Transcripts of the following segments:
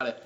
it.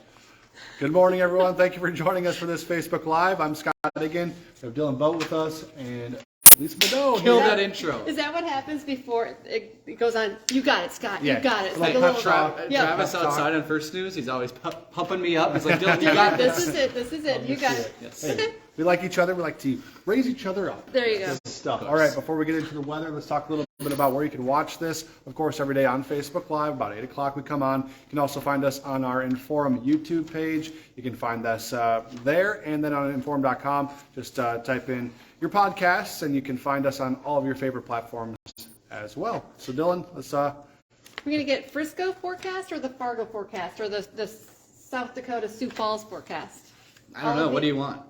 Good morning, everyone. Thank you for joining us for this Facebook Live. I'm Scott Diggin. We have Dillon with us and Lisa Bedone. Kill that intro. Is that what happens before it goes on? You got it, Scott. You got it. It's like a little Travis outside on First News, he's always pumping me up. He's like, Dillon, you got this. This is it. You got it. Yes. Hey, we like each other. We like to raise each other up. There you go. Good stuff. All right, before we get into the weather, let's talk a little bit about where you can watch this. Of course, every day on Facebook Live, about 8 o'clock we come on. You can also find us on our InForum YouTube page. You can find us there, and then on InForum.com, just type in your podcasts, and you can find us on all of your favorite platforms as well. So, Dillon, let's... We're going to get Frisco forecast or the Fargo forecast or the South Dakota Sioux Falls forecast? I don't know. What do you want?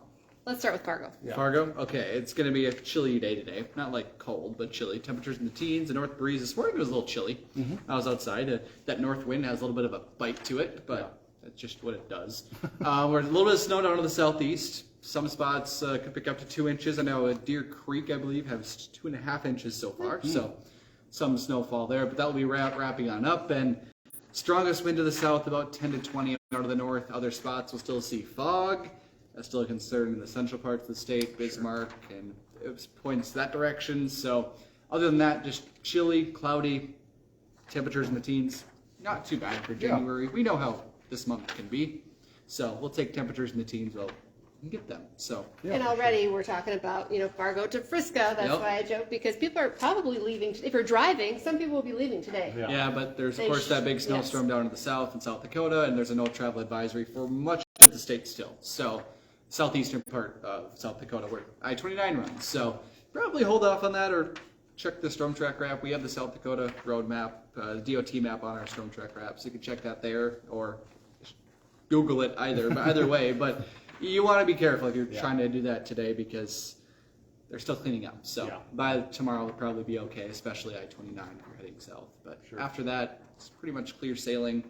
Let's start with Fargo. Yeah. Fargo? Okay, it's going to be a chilly day today. Not like cold, but chilly. Temperatures in the teens. The north breeze this morning was a little chilly. I was outside. That north wind has a little bit of a bite to it, but that's just what it does. We're a little bit of snow down to the southeast. Some spots could pick up to 2 inches. I know Deer Creek, I believe, has 2.5 inches so far. So some snowfall there, but that'll be wrapping on up. And strongest wind to the south, about 10 to 20 out of the north. Other spots will still see fog. That's still a concern in the central parts of the state, Bismarck, and it points that direction. So other than that, just chilly, cloudy, temperatures in the teens. Not too bad for January. We know how this month can be. So we'll take temperatures in the teens. Well, we can get them. So And already we're talking about, Fargo to Frisco. That's why I joke, because people are probably leaving. If you're driving, some people will be leaving today. Yeah, but there's, of course, that big snowstorm down in the south and South Dakota, and there's a no travel advisory for much of the state still. So southeastern part of South Dakota where I-29 runs. So probably hold off on that or check the Storm Track app. We have the South Dakota road map, the DOT map on our Storm Track app, so you can check that there or Google it either way. But you want to be careful if you're trying to do that today because they're still cleaning up. So by tomorrow it'll probably be okay, especially I-29 if you're heading south. But after that, it's pretty much clear sailing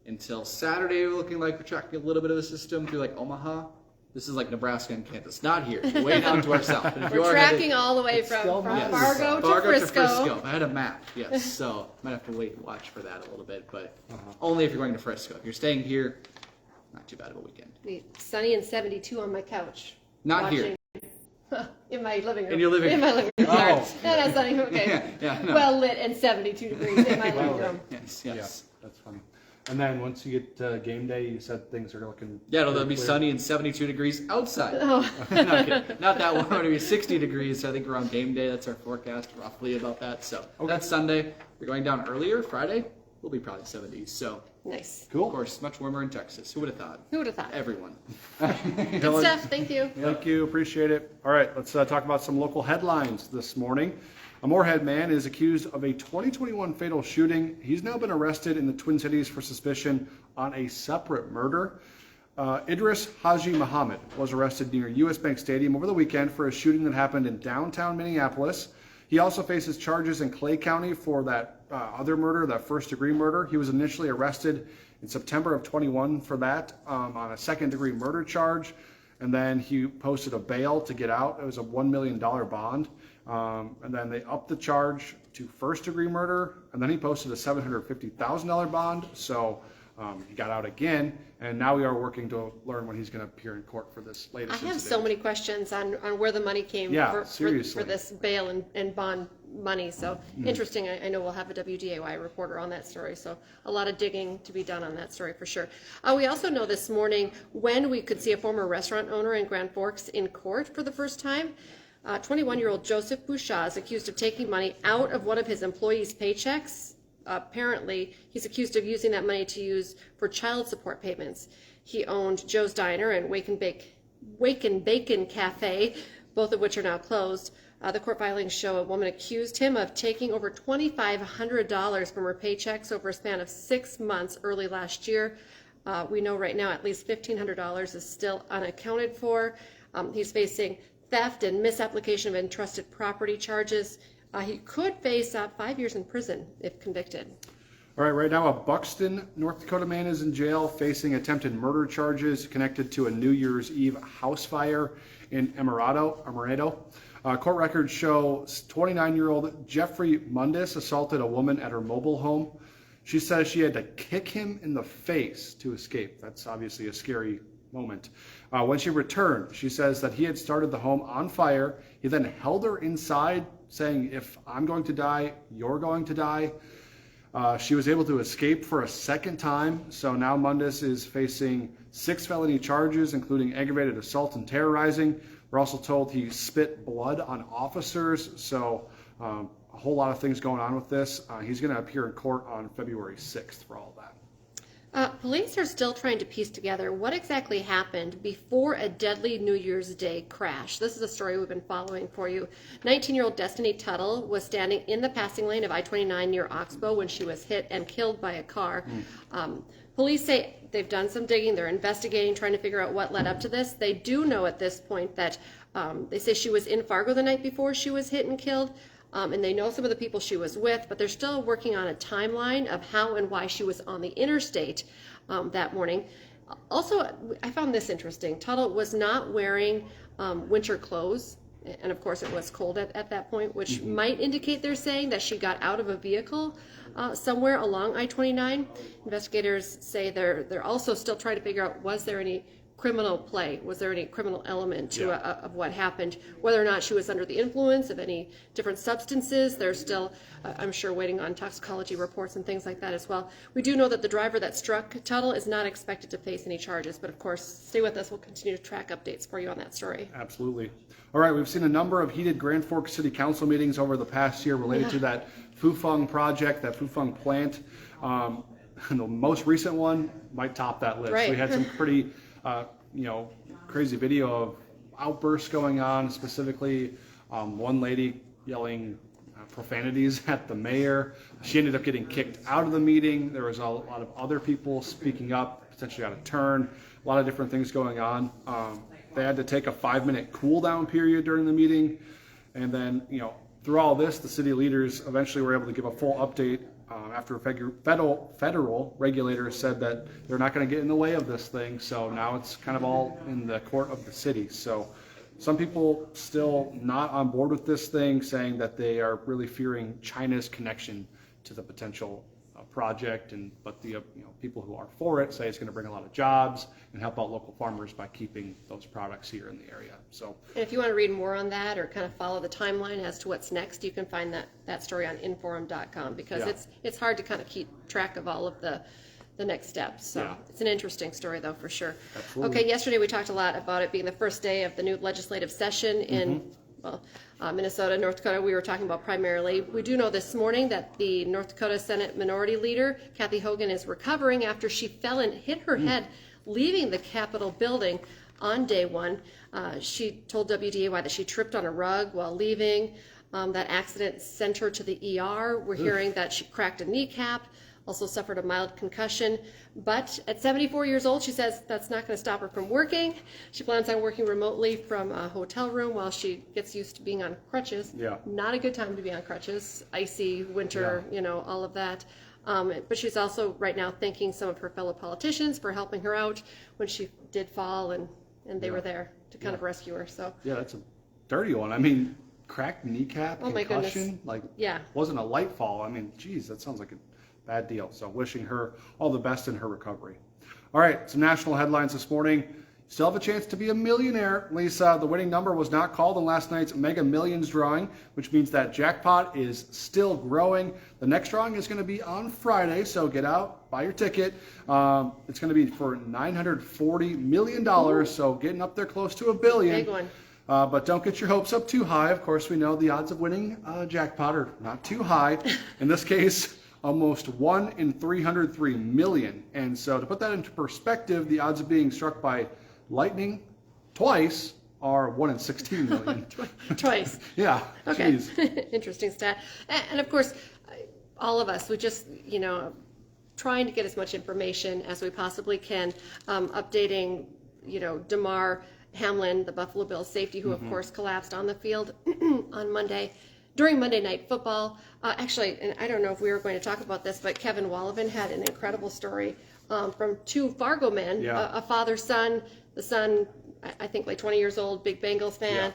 until Saturday. We're looking like we're tracking a little bit of a system through like Omaha. This is like Nebraska and Kansas. Not here. Way down to our south. We're tracking all the way from Fargo to Frisco. I had a map, yes. So might have to wait and watch for that a little bit, but only if you're going to Frisco. If you're staying here, not too bad of a weekend. Sunny and 72 on my couch. Not here. In my living room. In your living room. In my living room. Oh. That's sunny. Okay. No. Well lit and 72 degrees in my living room. Yes. Yeah, that's funny. And then once you get game day, you said things are looking... Yeah, it'll be sunny and 72 degrees outside. Oh. Not that warm. It'll be 60 degrees. So I think around game day, that's our forecast, roughly about that. So that's Sunday. We're going down earlier. Friday, we'll be probably 70s. So nice. Cool. Of course, much warmer in Texas. Who would have thought? Who would have thought? Everyone. Good stuff. Thank you. Thank you. Appreciate it. All right, let's talk about some local headlines this morning. A Moorhead man is accused of a 2021 fatal shooting. He's now been arrested in the Twin Cities for suspicion on a separate murder. Idris Haji Muhammad was arrested near US Bank Stadium over the weekend for a shooting that happened in downtown Minneapolis. He also faces charges in Clay County for that other murder, that first-degree murder. He was initially arrested in September of 21 for that on a second-degree murder charge, and then he posted a bail to get out. It was a $1 million bond. And then they upped the charge to first-degree murder, and then he posted a $750,000 bond. So he got out again, and now we are working to learn when he's going to appear in court for this latest I have incident. so many questions on where the money came for this bail and bond money. So interesting. I know we'll have a WDAY reporter on that story. So a lot of digging to be done on that story for sure. We also know this morning when we could see a former restaurant owner in Grand Forks in court for the first time. 21-year-old Joseph Bouchard is accused of taking money out of one of his employees' paychecks. Apparently, he's accused of using that money to use for child support payments. He owned Joe's Diner and Wake and Bacon Cafe, both of which are now closed. The court filings show a woman accused him of taking over $2,500 from her paychecks over a span of 6 months early last year. We know right now at least $1,500 is still unaccounted for. He's facing theft and misapplication of entrusted property charges. He could face 5 years in prison if convicted. All right now a Buxton, North Dakota man is in jail facing attempted murder charges connected to a New Year's Eve house fire in Amaretto. Court records show 29-year-old Jeffrey Mundis assaulted a woman at her mobile home. She says she had to kick him in the face to escape. That's obviously a scary moment. When she returned, she says that he had started the home on fire. He then held her inside, saying, if I'm going to die, you're going to die. She was able to escape for a second time. So now Mundus is facing 6 felony charges, including aggravated assault and terrorizing. We're also told he spit blood on officers. So a whole lot of things going on with this. He's going to appear in court on February 6th for all of that. Police are still trying to piece together what exactly happened before a deadly New Year's Day crash. This is a story we've been following for you. 19-year-old Destiny Tuttle was standing in the passing lane of I-29 near Oxbow when she was hit and killed by a car. Police say they've done some digging. They're investigating, trying to figure out what led up to this. They do know at this point that they say she was in Fargo the night before she was hit and killed. And they know some of the people she was with, but they're still working on a timeline of how and why she was on the interstate that morning. Also, I found this interesting. Tuttle was not wearing winter clothes, and of course it was cold at that point, which might indicate, they're saying, that she got out of a vehicle somewhere along I-29. Investigators say they're also still trying to figure out, was there any criminal play? Was there any criminal element to of what happened? Whether or not she was under the influence of any different substances, they're still, I'm sure, waiting on toxicology reports and things like that as well. We do know that the driver that struck Tuttle is not expected to face any charges, but of course, stay with us. We'll continue to track updates for you on that story. Absolutely. All right, we've seen a number of heated Grand Forks City Council meetings over the past year related to that Fufeng project, that Fufeng plant. The most recent one might top that list. Right. We had some pretty crazy video of outbursts going on, specifically one lady yelling profanities at the mayor. She ended up getting kicked out of the meeting. There was a lot of other people speaking up, potentially out of turn, a lot of different things going on. They had to take a 5-minute cool down period during the meeting. And then, through all this, the city leaders eventually were able to give a full update after federal regulators said that they're not going to get in the way of this thing. So now it's kind of all in the court of the city. So some people still not on board with this thing, saying that they are really fearing China's connection to the potential project, but the people who are for it say it's going to bring a lot of jobs and help out local farmers by keeping those products here in the area. So, and if you want to read more on that or kind of follow the timeline as to what's next, you can find that story on InForum.com, because it's hard to kind of keep track of all of the next steps. So it's an interesting story, though, for sure. Absolutely. Okay, yesterday we talked a lot about it being the first day of the new legislative session in Minnesota, North Dakota. We were talking about primarily. We do know this morning that the North Dakota Senate Minority Leader, Kathy Hogan, is recovering after she fell and hit her head leaving the Capitol building on day one. She told WDAY that she tripped on a rug while leaving. That accident sent her to the ER. We're hearing that she cracked a kneecap, also suffered a mild concussion. But at 74 years old, she says that's not going to stop her from working. She plans on working remotely from a hotel room while she gets used to being on crutches. Yeah. Not a good time to be on crutches. Icy winter, all of that. But she's also right now thanking some of her fellow politicians for helping her out when she did fall, and they were there to kind of rescue her. So that's a dirty one. I mean, cracked kneecap, concussion, wasn't a light fall. I mean, geez, that sounds like a bad deal. So wishing her all the best in her recovery. All right, some national headlines this morning. Still have a chance to be a millionaire. Lisa, the winning number was not called in last night's Mega Millions drawing, which means that jackpot is still growing. The next drawing is going to be on Friday, so get out, buy your ticket. It's going to be for $940 million, so getting up there close to $1 billion. Big one. But don't get your hopes up too high. Of course, we know the odds of winning jackpot are not too high. In this case, almost 1 in 303 million. And so to put that into perspective, the odds of being struck by lightning twice are 1 in 16 million. Twice. Yeah. Okay. Interesting stat. And of course, all of us, we just, trying to get as much information as we possibly can, updating, DeMar Hamlin, the Buffalo Bills safety, who of course collapsed on the field on Monday. During Monday Night Football, actually, and I don't know if we were going to talk about this, but Kevin Wallivan had an incredible story from 2 Fargo men, a father-son. The son, I think like 20 years old, big Bengals fan,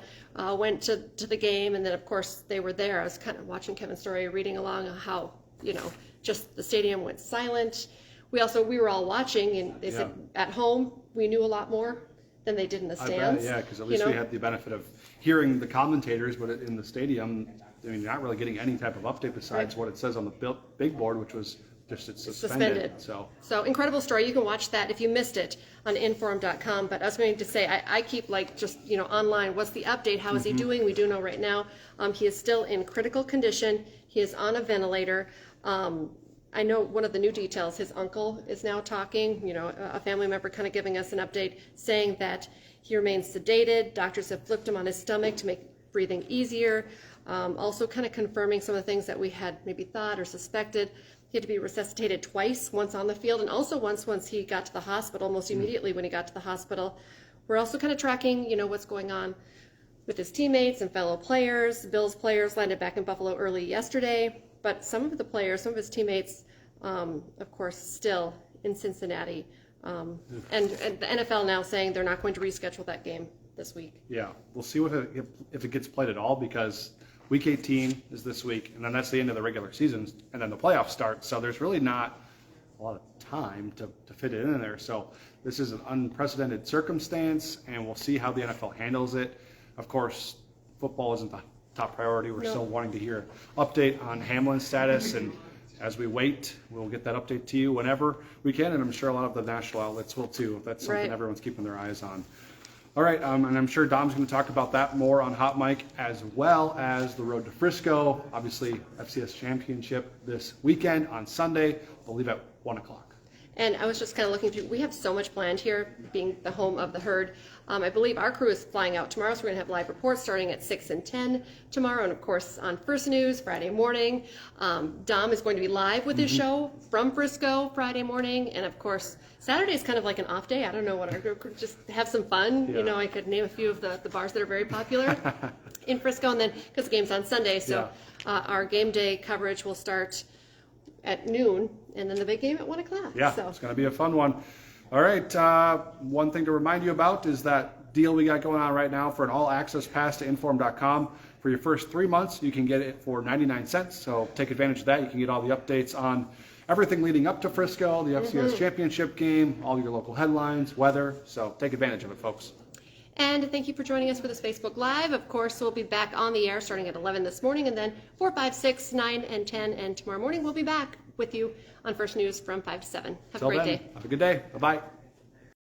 went to the game, and then of course they were there. I was kind of watching Kevin's story, reading along how just the stadium went silent. We were all watching, and they said at home we knew a lot more than they did in the stands. I bet, because at least we had the benefit of hearing the commentators, but in the stadium, you're not really getting any type of update besides what it says on the big board, which was just it's suspended. So incredible story. You can watch that if you missed it on InForum.com. But I was going to say, I keep online. What's the update? How is he doing? We do know right now he is still in critical condition. He is on a ventilator. I know one of the new details, his uncle is now talking, a family member kind of giving us an update saying that he remains sedated. Doctors have flipped him on his stomach to make breathing easier. Also kind of confirming some of the things that we had maybe thought or suspected. He had to be resuscitated twice, once on the field and also once he got to the hospital, almost immediately when he got to the hospital. We're also kind of tracking, what's going on with his teammates and fellow players. Bills players landed back in Buffalo early yesterday. But some of the players, some of his teammates, of course, still in Cincinnati. And the NFL now saying they're not going to reschedule that game this week. Yeah, we'll see if it gets played at all, because Week 18 is this week, and then that's the end of the regular season, and then the playoffs start. So there's really not a lot of time to fit it in there. So this is an unprecedented circumstance, and we'll see how the NFL handles it. Of course, football isn't the top priority. We're still wanting to hear an update on Hamlin's status, and as we wait, we'll get that update to you whenever we can, and I'm sure a lot of the national outlets will too, if that's something everyone's keeping their eyes on. All right, and I'm sure Dom's going to talk about that more on Hot Mic, as well as the road to Frisco, obviously FCS Championship this weekend on Sunday, I believe at 1 o'clock. And I was just kind of looking through, we have so much planned here, being the home of the herd. I believe our crew is flying out tomorrow, so we're going to have live reports starting at 6 and 10 tomorrow, and of course on First News Friday morning. Dom is going to be live with his show from Frisco Friday morning, and of course Saturday is kind of like an off day. I don't know what our group, just have some fun. Yeah. I could name a few of the bars that are very popular in Frisco, and then because the game's on Sunday, so our game day coverage will start at noon, and then the big game at 1 o'clock. Yeah, so it's going to be a fun one. All right, one thing to remind you about is that deal we got going on right now for an all-access pass to InForum.com. For your first 3 months, you can get it for 99 cents, so take advantage of that. You can get all the updates on everything leading up to Frisco, the FCS Championship game, all your local headlines, weather, so take advantage of it, folks. And thank you for joining us for this Facebook Live. Of course, we'll be back on the air starting at 11 this morning, and then 4, 5, 6, 9, and 10. And tomorrow morning, we'll be back with you on First News from 5 to 7. Have a great day. Have a good day. Bye-bye.